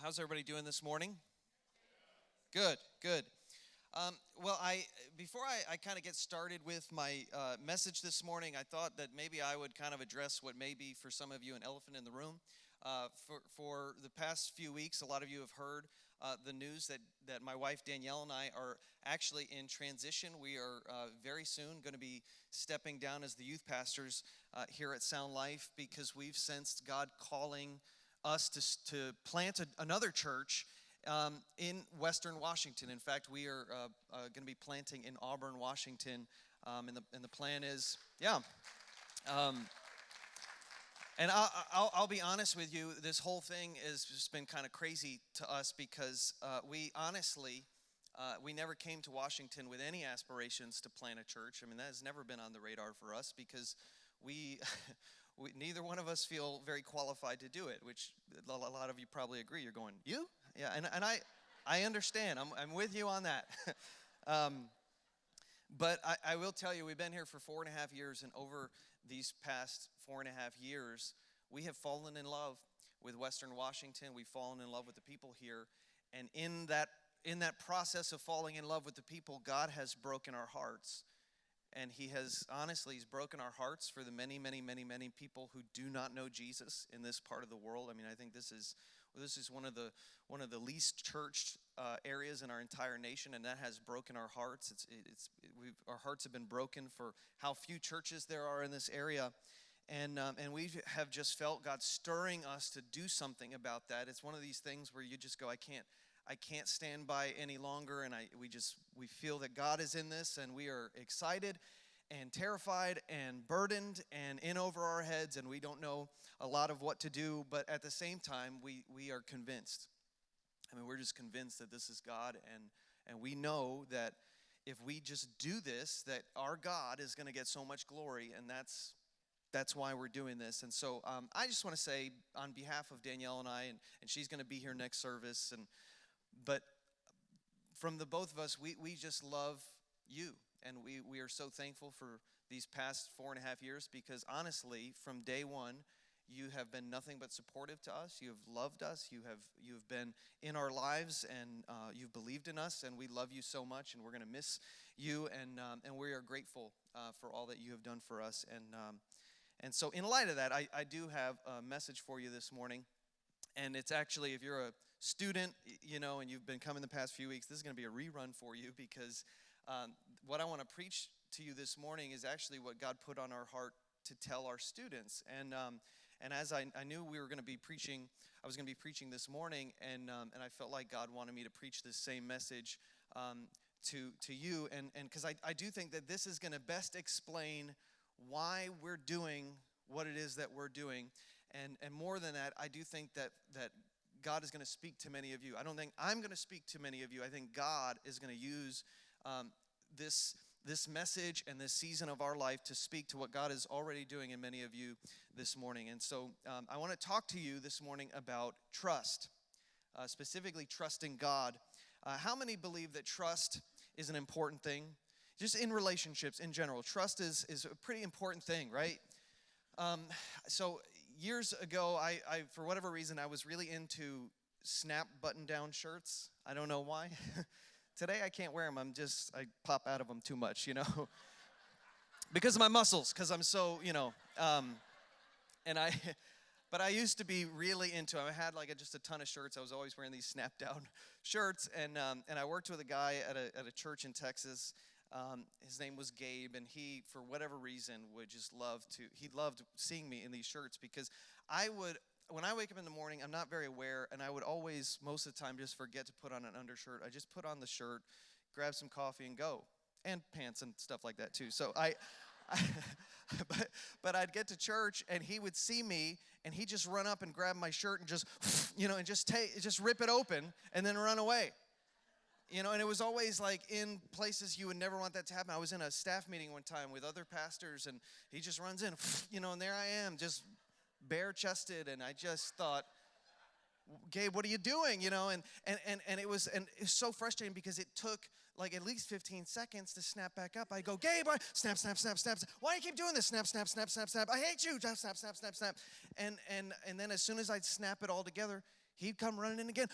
How's everybody doing this morning? Good, good. Well, before I kind of get started with my message this morning, I thought that maybe I would kind of address what may be for some of you an elephant in the room. For the past few weeks, a lot of you have heard the news that my wife Danielle and I are actually in transition. We are very soon going to be stepping down as the youth pastors here at Sound Life because we've sensed God calling us to plant another church in Western Washington. In fact, we are going to be planting in Auburn, Washington, and the plan is, yeah. And I'll be honest with you, this whole thing has just been kind of crazy to us because we honestly, we never came to Washington with any aspirations to plant a church. I mean, that has never been on the radar for us because we neither one of us feel very qualified to do it, which a lot of you probably agree. You're going, you? Yeah, and I understand. I'm with you on that. But I will tell you, we've been here for 4.5 years, and over these past 4.5 years, we have fallen in love with Western Washington. We've fallen in love with the people here, and in that process of falling in love with the people, God has broken our hearts. And he's broken our hearts for the many, many, many, many people who do not know Jesus in this part of the world. I mean, I think this is one of the least churched areas in our entire nation, and that has broken our hearts. Our hearts have been broken for how few churches there are in this area, and we have just felt God stirring us to do something about that. It's one of these things where you just go, I can't stand by any longer, and we feel that God is in this, and we are excited and terrified and burdened and in over our heads, and we don't know a lot of what to do, but at the same time, we are convinced. I mean, we're just convinced that this is God, and we know that if we just do this, that our God is going to get so much glory, and that's why we're doing this. And so I just want to say on behalf of Danielle and I, and she's going to be here next service, but from the both of us, we just love you, and we are so thankful for these past 4.5 years because honestly, from day one, you have been nothing but supportive to us. You have loved us. You have been in our lives, and you've believed in us, and we love you so much, and we're going to miss you, and we are grateful for all that you have done for us. And so in light of that, I do have a message for you this morning, and it's actually, if you're a student, and you've been coming the past few weeks, this is going to be a rerun for you because what I want to preach to you this morning is actually what God put on our heart to tell our students. And as I knew we were going to be preaching, I was going to be preaching this morning, and I felt like God wanted me to preach this same message to you, and because I do think that this is going to best explain why we're doing what it is that we're doing, and more than that, I do think that God is going to speak to many of you. I don't think I'm going to speak to many of you. I think God is going to use this message and this season of our life to speak to what God is already doing in many of you this morning. And so I want to talk to you this morning about trust, specifically trusting God. How many believe that trust is an important thing? Just in relationships in general, trust is a pretty important thing, right? So years ago, I for whatever reason, I was really into snap button-down shirts. I don't know why. Today I can't wear them. I pop out of them too much, because of my muscles, because I'm so, but I used to be really into them. I had just a ton of shirts. I was always wearing these snap-down shirts, and I worked with a guy at a church in Texas. His name was Gabe, and he, for whatever reason, he loved seeing me in these shirts because when I wake up in the morning, I'm not very aware, and I would always, most of the time, just forget to put on an undershirt. I just put on the shirt, grab some coffee, and go, and pants and stuff like that too. So but I'd get to church, and he would see me, and he'd just run up and grab my shirt and just, and just rip it open and then run away. And it was always in places you would never want that to happen. I was in a staff meeting one time with other pastors, and he just runs in, and there I am, just bare-chested, and I just thought, Gabe, what are you doing? And it was so frustrating because it took at least 15 seconds to snap back up. I go, Gabe, snap, snap, snap, snap. Why do you keep doing this? Snap, snap, snap, snap, snap. I hate you. Snap, snap, snap, snap, snap. And then as soon as I'd snap it all together, he'd come running in again,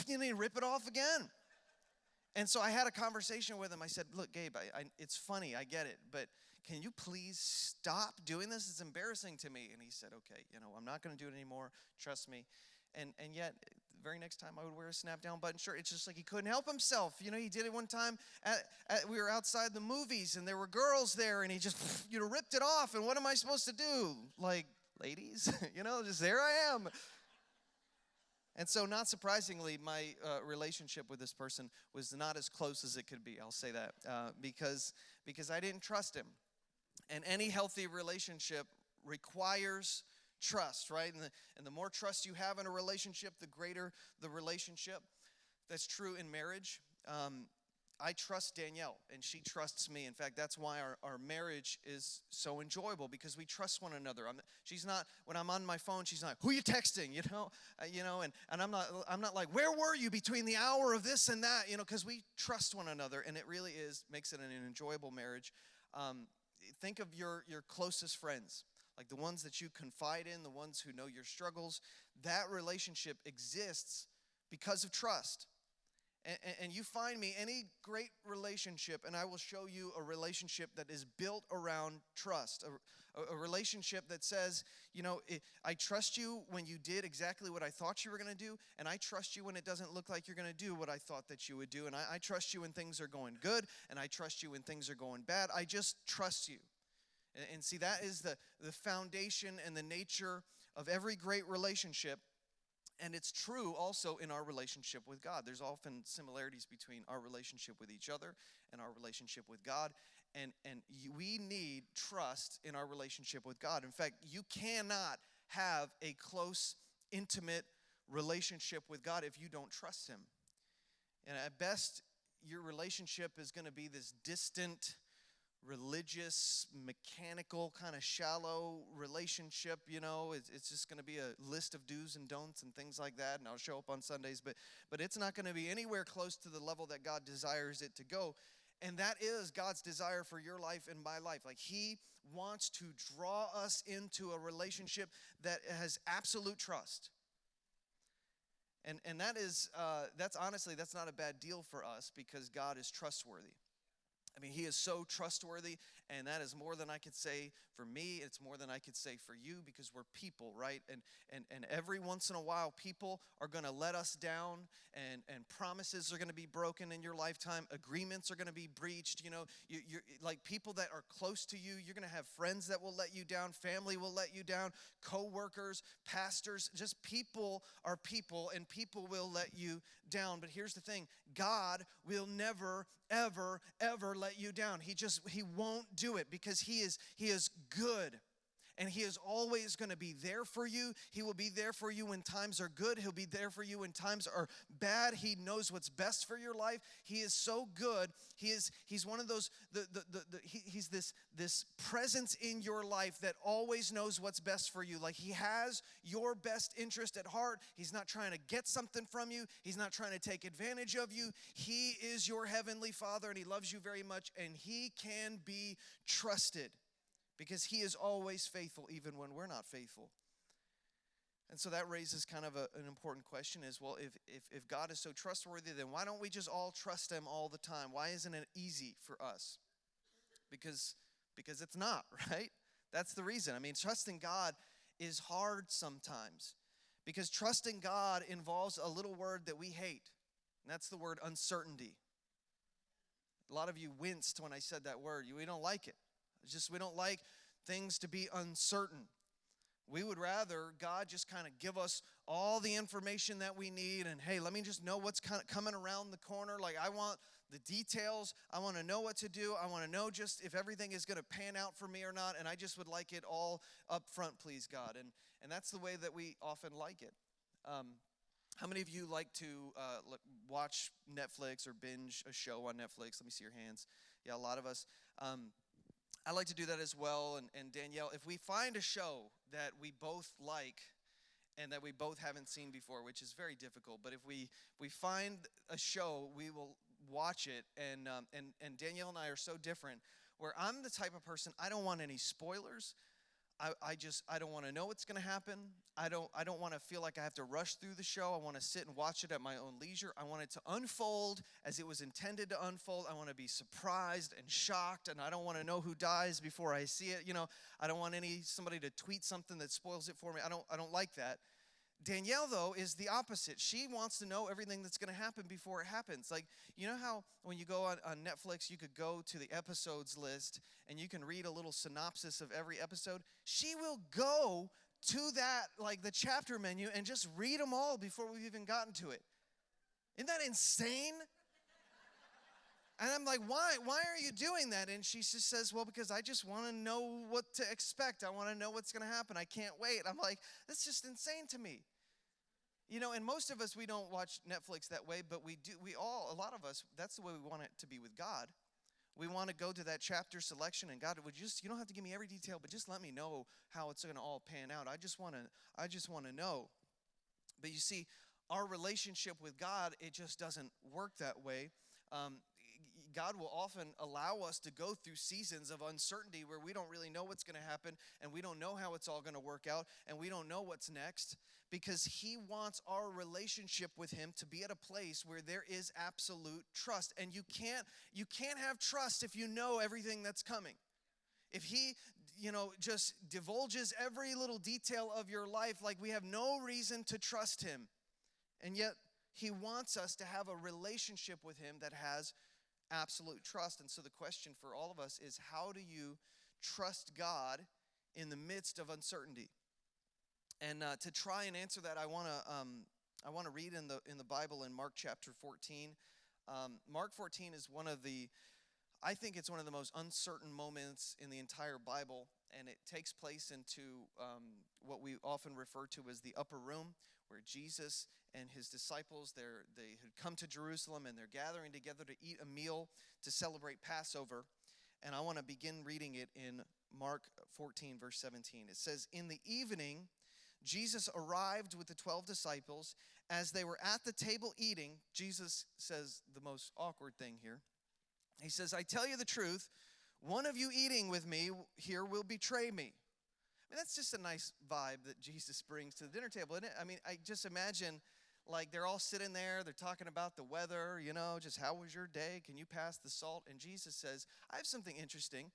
and he'd rip it off again. And so I had a conversation with him. I said, look, Gabe, it's funny, I get it, but can you please stop doing this? It's embarrassing to me. And he said, okay, I'm not going to do it anymore. Trust me. And yet, the very next time I would wear a snap-down button shirt, it's just like he couldn't help himself. He did it one time. We were outside the movies, and there were girls there, and he just, ripped it off. And what am I supposed to do? Like, ladies, just there I am. And so, not surprisingly, my relationship with this person was not as close as it could be. I'll say that because I didn't trust him. And any healthy relationship requires trust, right? And the more trust you have in a relationship, the greater the relationship. That's true in marriage. I trust Danielle, and she trusts me. In fact, that's why our marriage is so enjoyable, because we trust one another. She's not, when I'm on my phone, she's not, who are you texting, and I'm not like, where were you between the hour of this and that, because we trust one another, and it really makes it an enjoyable marriage. Think of your closest friends, like the ones that you confide in, the ones who know your struggles. That relationship exists because of trust. And you find me any great relationship, and I will show you a relationship that is built around trust, a relationship that says, I trust you when you did exactly what I thought you were going to do, and I trust you when it doesn't look like you're going to do what I thought that you would do, and I trust you when things are going good, and I trust you when things are going bad. I just trust you. And see, that is the foundation and the nature of every great relationship. And it's true also in our relationship with God. There's often similarities between our relationship with each other and our relationship with God. And we need trust in our relationship with God. In fact, you cannot have a close, intimate relationship with God if you don't trust Him. And at best, your relationship is going to be this distant, religious, mechanical, kind of shallow relationship. It's just going to be a list of do's and don'ts and things like that, and I'll show up on Sundays, but it's not going to be anywhere close to the level that God desires it to go. And that is God's desire for your life and my life. Like, He wants to draw us into a relationship that has absolute trust. And that's not a bad deal for us, because God is trustworthy. I mean, He is so trustworthy, and that is more than I could say for me. It's more than I could say for you, because we're people, right? And every once in a while, people are going to let us down, and promises are going to be broken in your lifetime. Agreements are going to be breached. You're like, people that are close to you, you're going to have friends that will let you down. Family will let you down. Co-workers, pastors, just people are people, and people will let you down. But here's the thing. God will never, ever, ever let you down. He won't do it, because He is good. And He is always going to be there for you. He will be there for you when times are good. He'll be there for you when times are bad. He knows what's best for your life. He is so good. He's one of those, He's this presence in your life that always knows what's best for you. Like, He has your best interest at heart. He's not trying to get something from you. He's not trying to take advantage of you. He is your heavenly Father, and He loves you very much, and He can be trusted, because He is always faithful, even when we're not faithful. And so that raises kind of an important question is, well, if God is so trustworthy, then why don't we just all trust Him all the time? Why isn't it easy for us? Because it's not, right? That's the reason. I mean, trusting God is hard sometimes, because trusting God involves a little word that we hate, and that's the word uncertainty. A lot of you winced when I said that word. We don't like it. We don't like things to be uncertain. We would rather God just kind of give us all the information that we need, and hey, let me just know what's kind of coming around the corner. Like, I want the details. I want to know what to do. I want to know just if everything is going to pan out for me or not, and I just would like it all up front, please, God. And that's the way that we often like it. How many of you like to watch Netflix or binge a show on Netflix? Let me see your hands. Yeah, a lot of us. I like to do that as well. And Danielle, if we find a show that we both like and that we both haven't seen before, which is very difficult, but if we find a show, we will watch it. And Danielle and I are so different, where I'm the type of person, I don't want any spoilers. I don't want to know what's going to happen. I don't want to feel like I have to rush through the show. I want to sit and watch it at my own leisure. I want it to unfold as it was intended to unfold. I want to be surprised and shocked, and I don't want to know who dies before I see it. I don't want somebody to tweet something that spoils it for me. I don't like that. Danielle, though, is the opposite. She wants to know everything that's going to happen before it happens. Like, you know how when you go on Netflix, you could go to the episodes list and you can read a little synopsis of every episode? She will go to that, like the chapter menu, and just read them all before we've even gotten to it. Isn't that insane? And I'm like, why are you doing that? And she just says, well, because I just want to know what to expect. I want to know what's going to happen. I can't wait. I'm like, that's just insane to me. And most of us, we don't watch Netflix that way, but a lot of us, that's the way we want it to be with God. We want to go to that chapter selection, and God, you don't have to give me every detail, but just let me know how it's going to all pan out. I just want to know. But you see, our relationship with God, it just doesn't work that way. God will often allow us to go through seasons of uncertainty where we don't really know what's going to happen, and we don't know how it's all going to work out, and we don't know what's next, because he wants our relationship with him to be at a place where there is absolute trust. And you can't have trust if you know everything that's coming. If he just divulges every little detail of your life, like, we have no reason to trust him. And yet he wants us to have a relationship with him that has absolute trust. And so the question for all of us is, how do you trust God in the midst of uncertainty? And to try and answer that, I want to read in the Bible in Mark chapter 14. Mark 14 is I think it's one of the most uncertain moments in the entire Bible, and it takes place into what we often refer to as the upper room, where Jesus and his disciples, they had come to Jerusalem, and they're gathering together to eat a meal to celebrate Passover. And I want to begin reading it in Mark 14, verse 17. It says, "In the evening, Jesus arrived with the 12 disciples. As they were at the table eating," Jesus says the most awkward thing here. He says, "I tell you the truth, one of you eating with me here will betray me." I mean, that's just a nice vibe that Jesus brings to the dinner table, isn't it? I mean, I just imagine, like, they're all sitting there, they're talking about the weather, just how was your day? Can you pass the salt? And Jesus says, I have something interesting.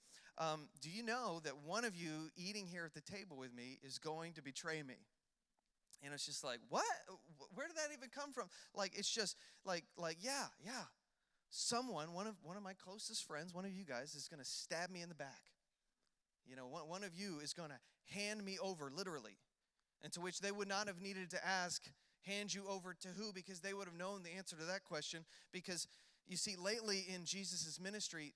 Do you know that one of you eating here at the table with me is going to betray me? And it's just like, what? Where did that even come from? Like, it's just like, yeah. Someone, one of my closest friends, one of you guys is going to stab me in the back. One of you is going to hand me over, literally. And to which they would not have needed to ask, hand you over to who? Because they would have known the answer to that question. Because, you see, lately in Jesus' ministry,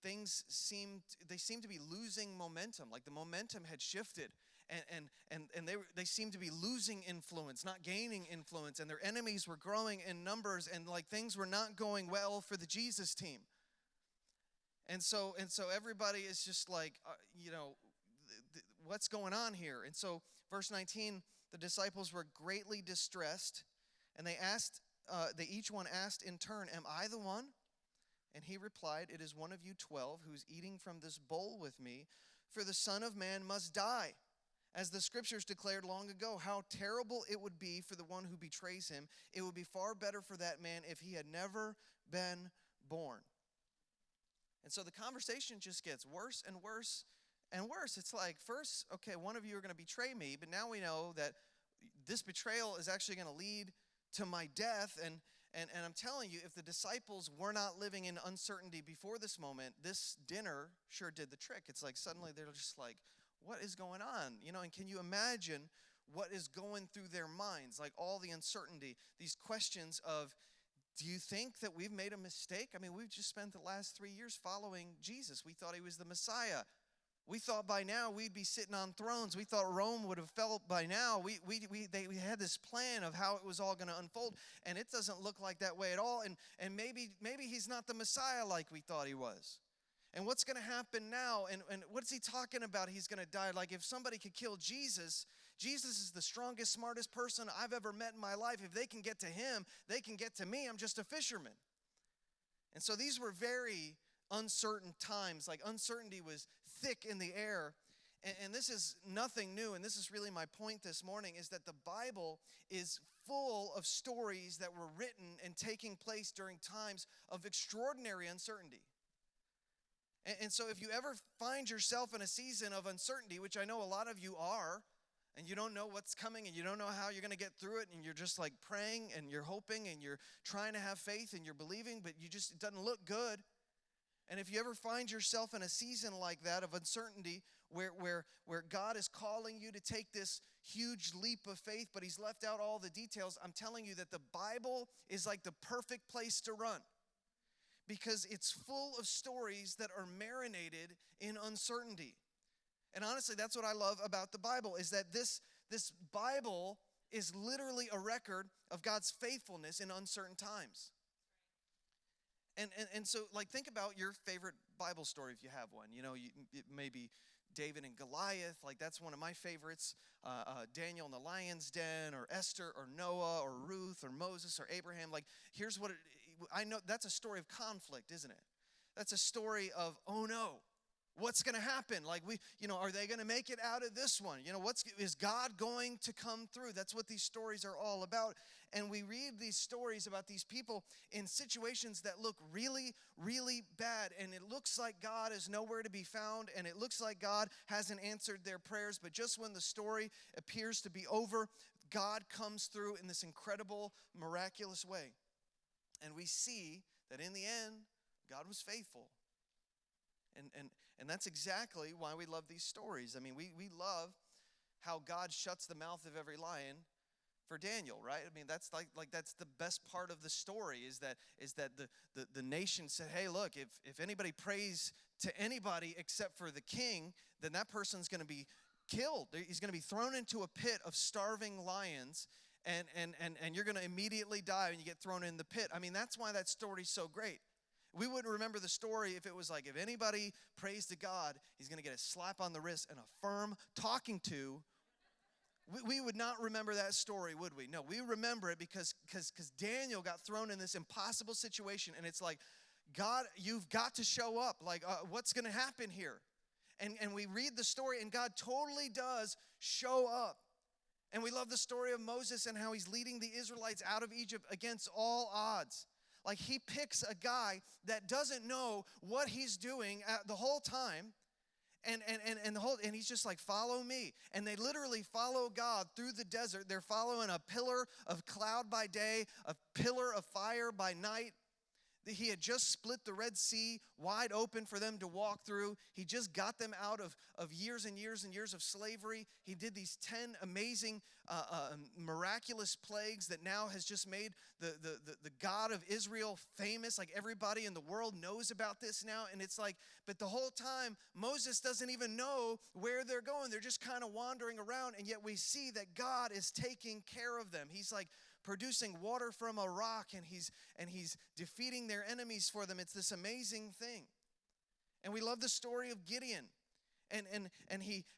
things seem to be losing momentum. Like, the momentum had shifted. And they seemed to be losing influence, not gaining influence. And their enemies were growing in numbers. And, like, things were not going well for the Jesus team. And so everybody is just like, what's going on here? And so, verse 19, the disciples were greatly distressed, and they each one asked in turn, "Am I the one?" And he replied, "It is one of you 12 who's eating from this bowl with me, for the Son of Man must die. As the scriptures declared long ago, how terrible it would be for the one who betrays him. It would be far better for that man if he had never been born." And so the conversation just gets worse and worse and worse. It's like, first, okay, one of you are going to betray me, but now we know that this betrayal is actually going to lead to my death. And I'm telling you, if the disciples were not living in uncertainty before this moment, this dinner sure did the trick. It's like suddenly they're just like, what is going on? And can you imagine what is going through their minds? Like, all the uncertainty, these questions of, do you think that we've made a mistake? I mean, we've just spent the last 3 years following Jesus. We thought he was the Messiah. We thought by now we'd be sitting on thrones. We thought Rome would have fell by now. We had this plan of how it was all going to unfold, and it doesn't look like that way at all. And maybe he's not the Messiah like we thought he was. And what's going to happen now? And what's he talking about? He's going to die. Like, if somebody could kill Jesus, Jesus is the strongest, smartest person I've ever met in my life. If they can get to him, they can get to me. I'm just a fisherman. And so these were very uncertain times. Like, uncertainty was thick in the air. And this is nothing new, and this is really my point this morning, is that the Bible is full of stories that were written and taking place during times of extraordinary uncertainty. And so if you ever find yourself in a season of uncertainty, which I know a lot of you are, and you don't know what's coming and you don't know how you're going to get through it, and you're just like praying and you're hoping and you're trying to have faith and you're believing, but it doesn't look good. And if you ever find yourself in a season like that of uncertainty where God is calling you to take this huge leap of faith, but he's left out all the details, I'm telling you that the Bible is like the perfect place to run, because it's full of stories that are marinated in uncertainty. And honestly, that's what I love about the Bible, is that this Bible is literally a record of God's faithfulness in uncertain times. And so, like, think about your favorite Bible story if you have one. You know, it may be David and Goliath. Like, that's one of my favorites. Daniel in the lion's den, or Esther, or Noah, or Ruth, or Moses, or Abraham. Like, here's what I know. That's a story of conflict, isn't it? That's a story of, oh no, what's going to happen? Like, are they going to make it out of this one? Is God going to come through? That's what these stories are all about. And we read these stories about these people in situations that look really, really bad. And it looks like God is nowhere to be found. And it looks like God hasn't answered their prayers. But just when the story appears to be over, God comes through in this incredible, miraculous way. And we see that in the end, God was faithful. And that's exactly why we love these stories. I mean, we love how God shuts the mouth of every lion for Daniel, right? I mean, that's like that's the best part of the story, is that the nation said, hey, look, if anybody prays to anybody except for the king, then that person's going to be killed. He's going to be thrown into a pit of starving lions, and you're going to immediately die when you get thrown in the pit. I mean, that's why that story's so great. We wouldn't remember the story if it was like, if anybody prays to God, he's going to get a slap on the wrist and a firm talking to. We would not remember that story, would we? No, we remember it because Daniel got thrown in this impossible situation, and it's like, God, you've got to show up. Like, what's going to happen here? And we read the story, and God totally does show up. And we love the story of Moses and how he's leading the Israelites out of Egypt against all odds. Like, he picks a guy that doesn't know what he's doing the whole time, and he's just like, follow me. And they literally follow God through the desert. They're following a pillar of cloud by day, a pillar of fire by night. He had just split the Red Sea wide open for them to walk through. He just got them out of years and years and years of slavery. He did these 10 amazing, miraculous plagues that now has just made the God of Israel famous. Like, everybody in the world knows about this now. And it's like, but the whole time, Moses doesn't even know where they're going. They're just kind of wandering around. And yet we see that God is taking care of them. He's like producing water from a rock, and he's defeating their enemies for them. It's this amazing thing. And we love the story of Gideon and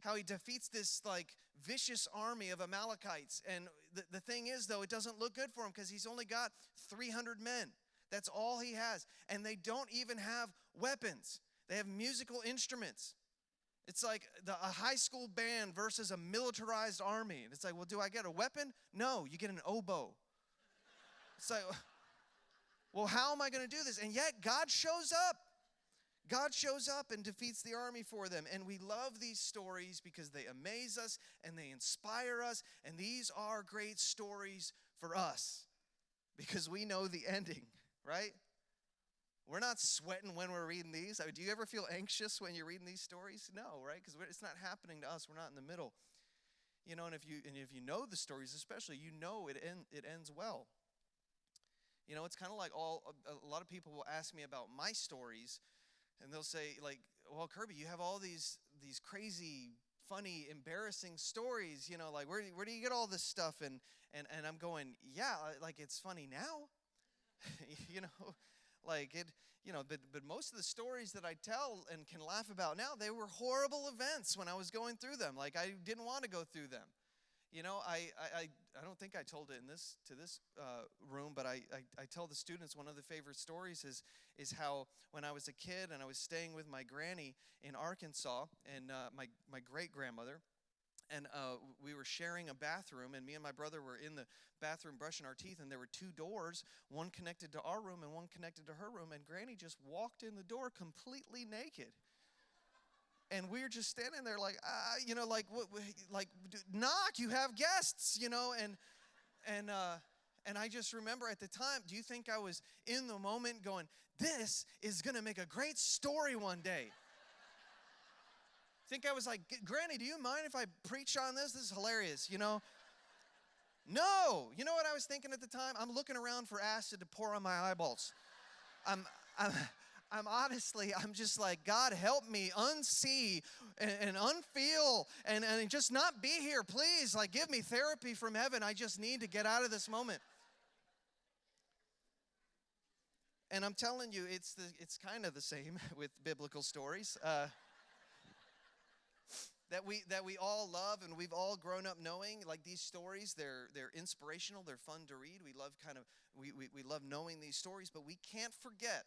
how he defeats this like vicious army of Amalekites. And the thing is, though, it doesn't look good for him because he's only got 300 men. That's all he has. And they don't even have weapons. They have musical instruments. It's like a high school band versus a militarized army. And it's like, well, do I get a weapon? No, you get an oboe. It's like, well, how am I going to do this? And yet God shows up. God shows up and defeats the army for them. And we love these stories because they amaze us and they inspire us. And these are great stories for us because we know the ending, right? We're not sweating when we're reading these. I mean, do you ever feel anxious when you're reading these stories? No, right? Because it's not happening to us. We're not in the middle. You know, and if you know the stories especially, you know it ends well. You know, it's kind of like a lot of people will ask me about my stories, and they'll say, like, well, Kirby, you have all these crazy, funny, embarrassing stories, you know, like, where do you get all this stuff? And I'm going, yeah, like, it's funny now. You know, like it, you know, but most of the stories that I tell and can laugh about now, they were horrible events when I was going through them. Like, I didn't want to go through them. I don't think I told it in this to this room, but I tell the students one of the favorite stories is how when I was a kid and I was staying with my granny in Arkansas and my great grandmother. And we were sharing a bathroom, and me and my brother were in the bathroom brushing our teeth, and there were two doors, one connected to our room and one connected to her room, and Granny just walked in the door completely naked. And we were just standing there like, knock, you have guests, and I just remember at the time, do you think I was in the moment going, this is going to make a great story one day? Think I was like, Granny, do you mind if I preach on this? This is hilarious, No. You know what I was thinking at the time? I'm looking around for acid to pour on my eyeballs. I'm honestly, I'm just like, God, help me unsee and unfeel and just not be here, please. Like, give me therapy from heaven. I just need to get out of this moment. And I'm telling you, it's kind of the same with biblical stories. That we all love and we've all grown up knowing. Like, these stories, they're inspirational, they're fun to read. We love knowing these stories, but we can't forget,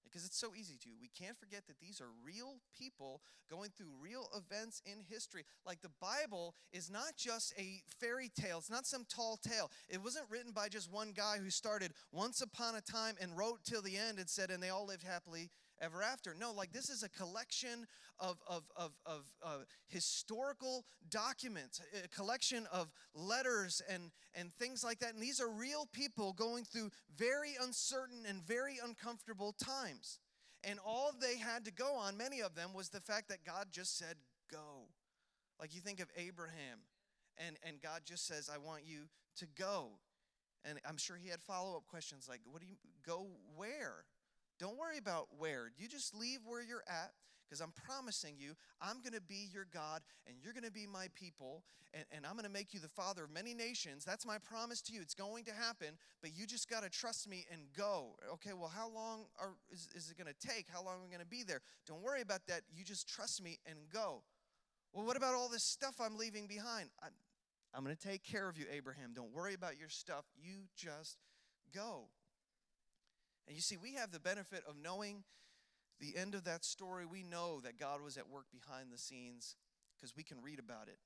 because it's so easy to. We can't forget that these are real people going through real events in history. Like, the Bible is not just a fairy tale. It's not some tall tale. It wasn't written by just one guy who started once upon a time and wrote till the end and said, and they all lived happily ever after. No, like, this is a collection of historical documents, a collection of letters and things like that. And these are real people going through very uncertain and very uncomfortable times. And all they had to go on, many of them, was the fact that God just said, go. Like, you think of Abraham, and God just says, I want you to go. And I'm sure he had follow-up questions like, what do you go where? Don't worry about where. You just leave where you're at, because I'm promising you, I'm going to be your God, and you're going to be my people, and I'm going to make you the father of many nations. That's my promise to you. It's going to happen, but you just got to trust me and go. Okay, well, how long is it going to take? How long are we going to be there? Don't worry about that. You just trust me and go. Well, what about all this stuff I'm leaving behind? I'm going to take care of you, Abraham. Don't worry about your stuff. You just go. And you see, we have the benefit of knowing the end of that story. We know that God was at work behind the scenes because we can read about it.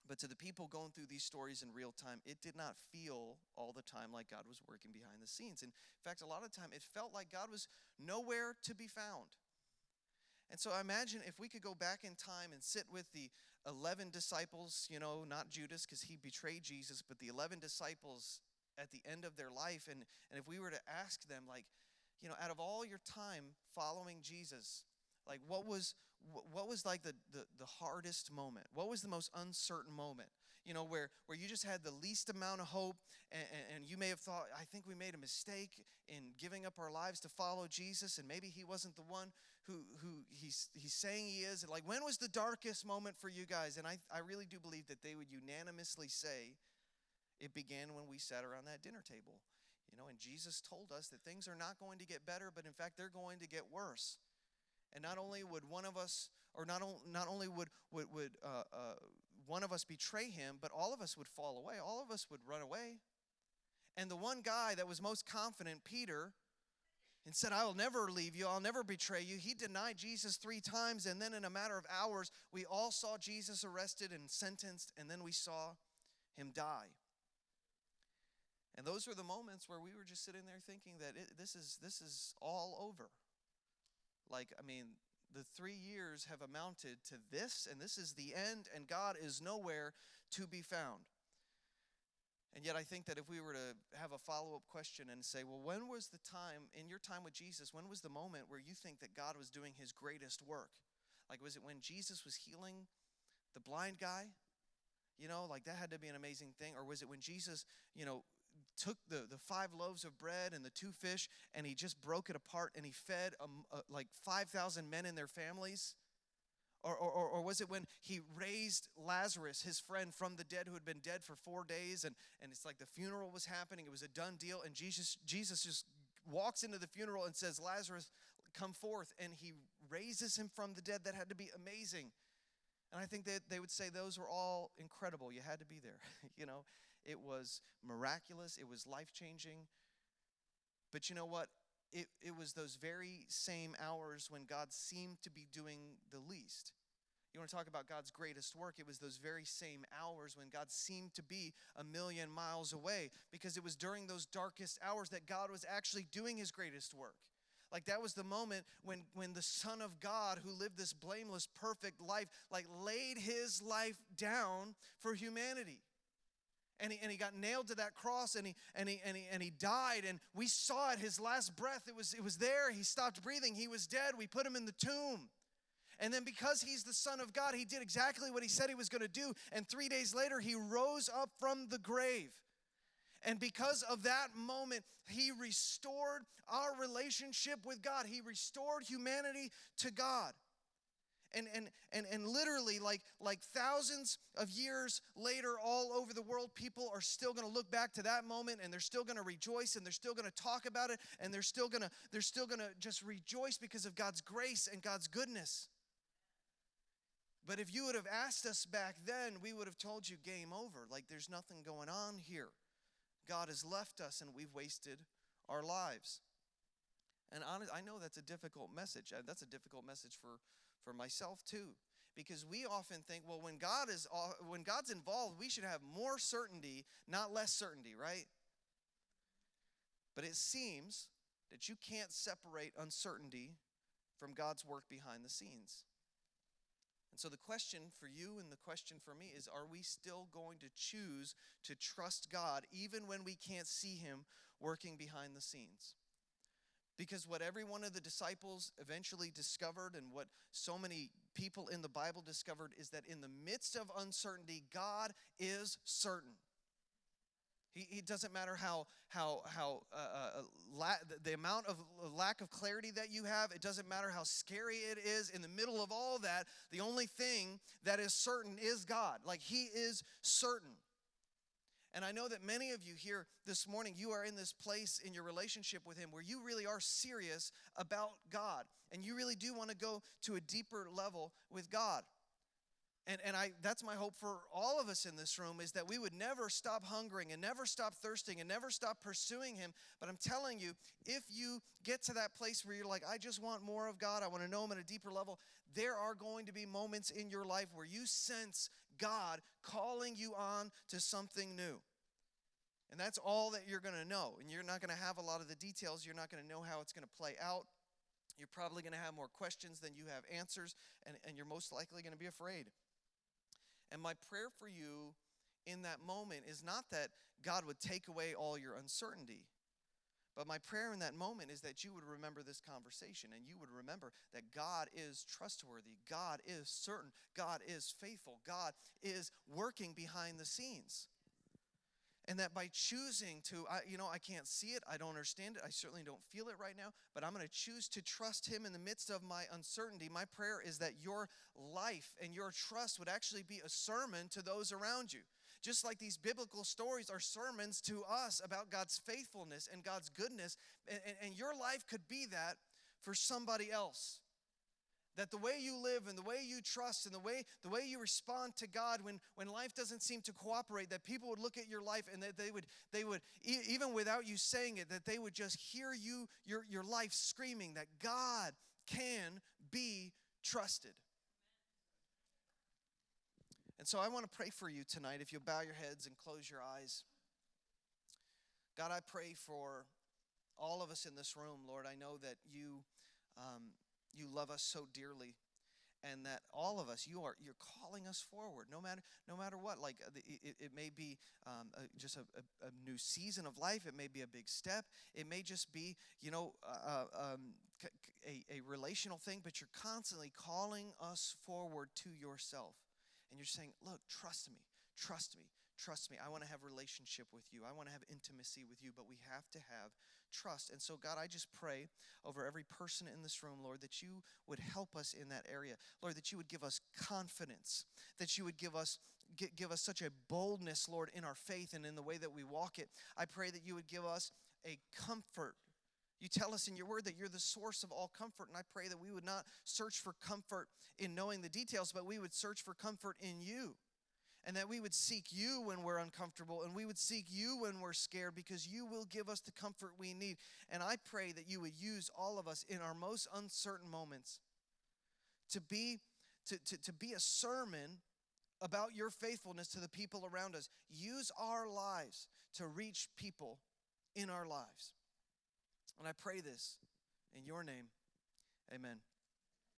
But to the people going through these stories in real time, it did not feel all the time like God was working behind the scenes. In fact, a lot of the time, it felt like God was nowhere to be found. And so I imagine if we could go back in time and sit with the 11 disciples, not Judas because he betrayed Jesus, but the 11 disciples at the end of their life, and if we were to ask them, like, out of all your time following Jesus, like, what was like the hardest moment? What was the most uncertain moment? Where you just had the least amount of hope, and you may have thought, I think we made a mistake in giving up our lives to follow Jesus, and maybe he wasn't the one who he's saying he is. And like, when was the darkest moment for you guys? And I really do believe that they would unanimously say it began when we sat around that dinner table. And Jesus told us that things are not going to get better, but in fact, they're going to get worse. And not only would one of us, or not only would one of us betray him, but all of us would fall away. All of us would run away. And the one guy that was most confident, Peter, and said, I will never leave you, I'll never betray you. He denied Jesus 3 times, and then in a matter of hours, we all saw Jesus arrested and sentenced, and then we saw him die. And those were the moments where we were just sitting there thinking that this is all over. Like, the 3 years have amounted to this, and this is the end, and God is nowhere to be found. And yet I think that if we were to have a follow-up question and say, well, when was the time, in your time with Jesus, when was the moment where you think that God was doing his greatest work? Like, was it when Jesus was healing the blind guy? Like, that had to be an amazing thing. Or was it when Jesus, took the 5 loaves of bread and the 2 fish, and he just broke it apart, and he fed like 5,000 men and their families? Or was it when he raised Lazarus, his friend, from the dead, who had been dead for 4 days, and it's like the funeral was happening, it was a done deal, and Jesus just walks into the funeral and says, Lazarus, come forth, and he raises him from the dead? That had to be amazing. And I think that they would say those were all incredible. You had to be there. It was miraculous. It was life-changing. But you know what? It was those very same hours when God seemed to be doing the least. You want to talk about God's greatest work? It was those very same hours when God seemed to be a million miles away, because it was during those darkest hours that God was actually doing his greatest work. Like, that was the moment when the Son of God, who lived this blameless, perfect life, like laid his life down for humanity. And he got nailed to that cross, and he died, and we saw it, his last breath. It was there. He stopped breathing. He was dead. We put him in the tomb. And then, because he's the Son of God, he did exactly what he said he was going to do. And 3 days later, he rose up from the grave. And because of that moment, he restored our relationship with God. He restored humanity to God. And literally, like thousands of years later, all over the world, people are still going to look back to that moment, and they're still going to rejoice, and they're still going to talk about it, and they're still going to just rejoice because of God's grace and God's goodness. But if you would have asked us back then, we would have told you game over. Like, there's nothing going on here. God has left us, and we've wasted our lives. And I know that's a difficult message. That's a difficult message for myself too, because we often think, well, when God's involved, we should have more certainty, not less certainty, right? But it seems that you can't separate uncertainty from God's work behind the scenes. And so the question for you and the question for me is, are we still going to choose to trust God even when we can't see him working behind the scenes? Because what every one of the disciples eventually discovered, and what so many people in the Bible discovered, is that in the midst of uncertainty, God is certain. It doesn't matter the amount of lack of clarity that you have. It doesn't matter how scary it is. In the middle of all that, the only thing that is certain is God. Like, he is certain. And I know that many of you here this morning, you are in this place in your relationship with him where you really are serious about God. And you really do want to go to a deeper level with God. And that's my hope for all of us in this room, is that we would never stop hungering and never stop thirsting and never stop pursuing him. But I'm telling you, if you get to that place where you're like, I just want more of God, I want to know him at a deeper level, there are going to be moments in your life where you sense God calling you on to something new. And that's all that you're going to know. And you're not going to have a lot of the details. You're not going to know how it's going to play out. You're probably going to have more questions than you have answers, and you're most likely going to be afraid. And my prayer for you in that moment is not that God would take away all your uncertainty, but my prayer in that moment is that you would remember this conversation, and you would remember that God is trustworthy, God is certain, God is faithful, God is working behind the scenes. And that by choosing to, I can't see it, I don't understand it, I certainly don't feel it right now, but I'm going to choose to trust him in the midst of my uncertainty. My prayer is that your life and your trust would actually be a sermon to those around you. Just like these biblical stories are sermons to us about God's faithfulness and God's goodness, and your life could be that for somebody else. That the way you live and the way you trust and the way you respond to God when life doesn't seem to cooperate, that people would look at your life and that they would even without you saying it, that they would just hear your life screaming that God can be trusted. And so I want to pray for you tonight. If you'll bow your heads and close your eyes. God, I pray for all of us in this room, Lord. I know that you love us so dearly, and that all of us, you're calling us forward, no matter what. Like, it may be just a new season of life. It may be a big step. It may just be, a relational thing. But you're constantly calling us forward to yourself, and you're saying, "Look, trust me, trust me." Trust me, I want to have relationship with you. I want to have intimacy with you, but we have to have trust. And so, God, I just pray over every person in this room, Lord, that you would help us in that area. Lord, that you would give us confidence, that you would give us such a boldness, Lord, in our faith and in the way that we walk it. I pray that you would give us a comfort You tell us in your word that you're the source of all comfort, and I pray that we would not search for comfort in knowing the details, but we would search for comfort in you, and that we would seek you when we're uncomfortable, and we would seek you when we're scared, because you will give us the comfort we need. And I pray that you would use all of us in our most uncertain moments to be a sermon about your faithfulness to the people around us. Use our lives to reach people in our lives. And I pray this in your name. Amen.